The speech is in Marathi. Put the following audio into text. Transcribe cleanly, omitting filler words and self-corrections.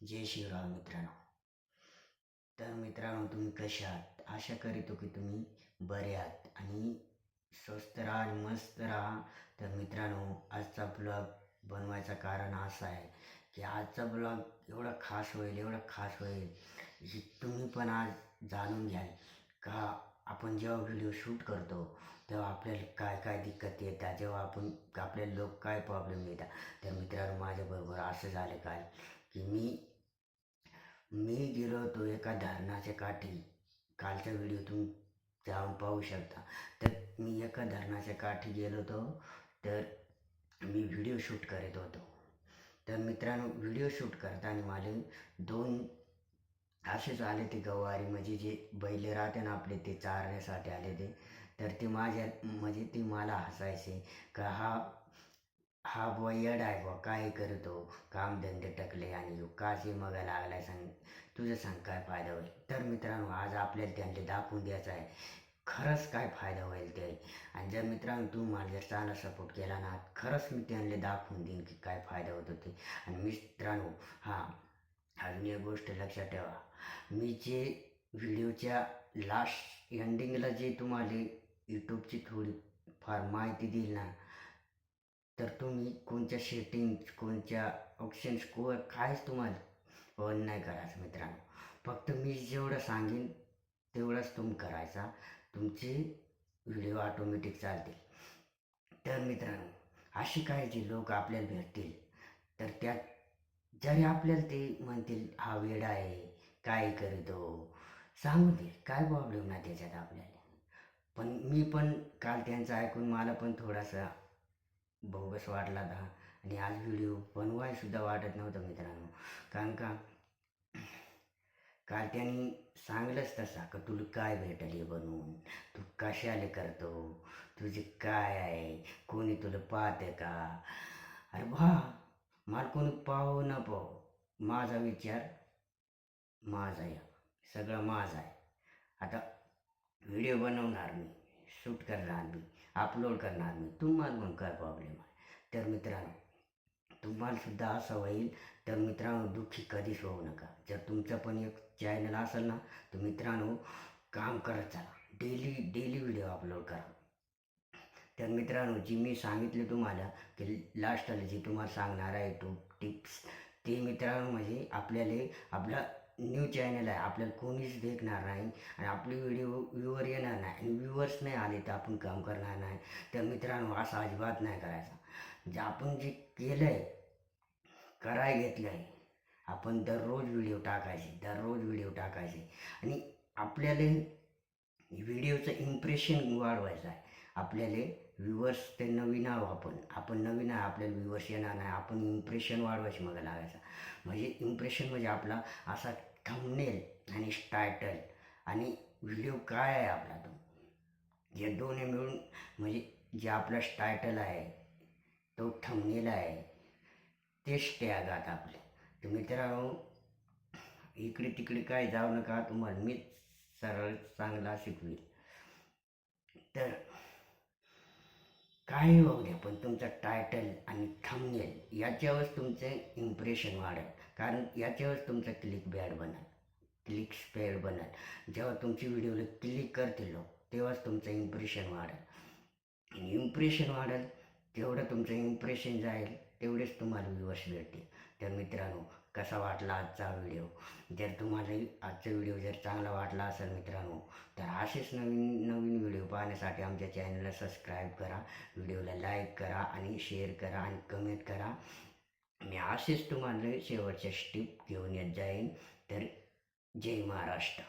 जय शिवराम मित्रांनो. तर मित्रांनो, तुम्ही कशा आहात? आशा करीतो की तुम्ही बरे आहात आणि स्वस्थ राहा आणि मस्त राहा. तर मित्रांनो, आजचा ब्लॉग बनवायचं कारण असं आहे की आजचा ब्लॉग एवढा खास होईल, एवढा खास होईल की तुम्ही पण आज जाणून घ्याल का आपण जेव्हा व्हिडिओ शूट करतो तेव्हा आपल्याला काय काय दिक्कत येतात, जेव्हा आपल्याला लोक काय प्रॉब्लेम येतात. तर मित्रांनो, माझ्याबरोबर असं झालं काल की मी गेलो होतो एका धरणाच्या काठी. कालचा व्हिडिओ तुम्ही जाऊन पाहू शकता. तर मी एका धरणाच्या काठी गेलो होतो. तर मी व्हिडिओ शूट करत होतो. तर मित्रांनो, व्हिडिओ शूट करताना मला दोन असेच आले ते गवारी, म्हणजे जे बैल राहते ना आपले, ते चारण्यासाठी आले ते. तर ते माझ्या म्हणजे ते मला हसायचे का हा हा बुवा येडा आहे बुवा, काय करतो, कामधंदे टाकले आणि ह्यो काचे मग लागलाय, सांग तुझं, सांग काय फायदा होईल. तर मित्रांनो, आज आपल्याला त्यांना दाखवून द्यायचं आहे खरंच काय फायदा होईल ते. आणि जर मित्रांनो तू मला जर चांगला सपोर्ट केला ना, खरंच मी त्यांना दाखवून देईन की काय फायदा होतो ते. आणि मित्रांनो, हां, अजून एक गोष्ट लक्षात ठेवा. मी जे व्हिडिओच्या लास्ट एंडिंगला जे तुम्हाला यूट्यूबची थोडी फार माहिती देईल ना, तर तुम्ही कोणत्या सेटिंग्ज, कोणत्या ऑप्शन्स, काहीच तुम्हाला ऑन नाही करायचं मित्रांनो. फक्त मी जेवढं सांगेन तेवढंच तुम्ही करायचा. तुमचे व्हिडिओ ऑटोमॅटिक चालतील. तर मित्रांनो, अशी काही जे लोक आपल्याला भेटतील, तर त्यात जरी आपल्याला ते म्हणतील हा वेडा आहे, काय करतो, सांगू दे, काय प्रॉब्लेम नाही त्याच्यात आपल्याला. पण मी पण काल त्यांचं ऐकून मला पण थोडासा बोगस वाटला होता आणि आज व्हिडिओ बनवायसुद्धा वाटत नव्हतं मित्रांनो. कारण का काल त्यांनी सांगलंच तसा का तुला काय भेटेल हे बनवून, तू कशाले करतो, तुझे काय आहे, कोणी तुला पाहते का. अरे भा, मला कोणी पाहू न पाहू, माझा विचार माझा आहे, सगळं माझं आहे. आता व्हिडिओ बनवणार मी, शूट करणार मी, अपलोड करणार मी, तुम्हाला मग काय प्रॉब्लेम आहे. तर मित्रांनो, तुम्हालासुद्धा असं होईल. तर मित्रांनो, दुःखी कधीच होऊ नका. जर तुमचं पण एक चॅनल असेल ना, तर मित्रांनो काम करत चला, डेली डेली व्हिडिओ अपलोड करा. तर मित्रांनो, जी मी सांगितले तुम्हाला की लास्टला जी तुम्हाला सांगणार आहे टू टिप्स, ते मित्रांनो म्हणजे आपला न्यू चॅनल आहे, आपल्याला कोणीच देखणार नाही आणि आपले व्हिडिओ व्ह्यूवर येणार नाही आणि व्ह्यूवर्स नाही आले तर आपण काम करणार नाही. तर मित्रांनो, असं अजिबात नाही करायचं. जे आपण जे केलं आहे, कराय घेतलं आहे, आपण दररोज व्हिडिओ टाकायचे, दररोज व्हिडिओ टाकायचे. आणि आपल्याला व्हिडिओचं इम्प्रेशन वाढवायचं आहे. आपल्याला व्ह्यूवर्स ते नवीन आहो, आपण नवीन आहे, आपल्याला व्ह्यूवर्स येणार नाही, आपण इम्प्रेशन वाढवायची मग लागायचं. म्हणजे इम्प्रेशन म्हणजे आपला असा थंबनेल आणि टायटल आणि व्हिडिओ काय आहे आपला तो, हे दोन्ही मिळून म्हणजे जे आपला टायटल आहे, तो थंबनेल आहे, तेच टॅग आहेत आपले. तर मित्रांनो, इकडे तिकडे काय जाऊ नका, तुम्हाला मीच सरळ चांगला शिकवेल. तर काही होऊ द्या, पण तुमचा टायटल आणि थंबनेल याच्यावरच तुमचं इम्प्रेशन वाढेल. कारण याच्यावरच तुमचा क्लिक बॅड बनेल, क्लिक स्पेड बनेल. जेव्हा तुमची व्हिडिओला क्लिक करतील लोक, तेव्हाच तुमचं इम्प्रेशन वाढेल. आणि इम्प्रेशन वाढेल तेवढं तुमचं इम्प्रेशन जाईल, तेवढेच तुम्हाला व्ह्यूअर्स भेटतील. तर मित्रांनो, कसा वाटला आजचा व्हिडिओ? जर तुम्हाला आजचा व्हिडिओ जर चांगला वाटला असेल मित्रांनो, तर असेच नवीन नवीन व्हिडिओ पाहण्यासाठी आमच्या चॅनलला सबस्क्राईब करा, व्हिडिओला लाईक करा आणि शेअर करा आणि कमेंट करा. मी असेच तुम्हाला शेवटच्या स्टेप घेऊन येत जाईन. तर जय महाराष्ट्र.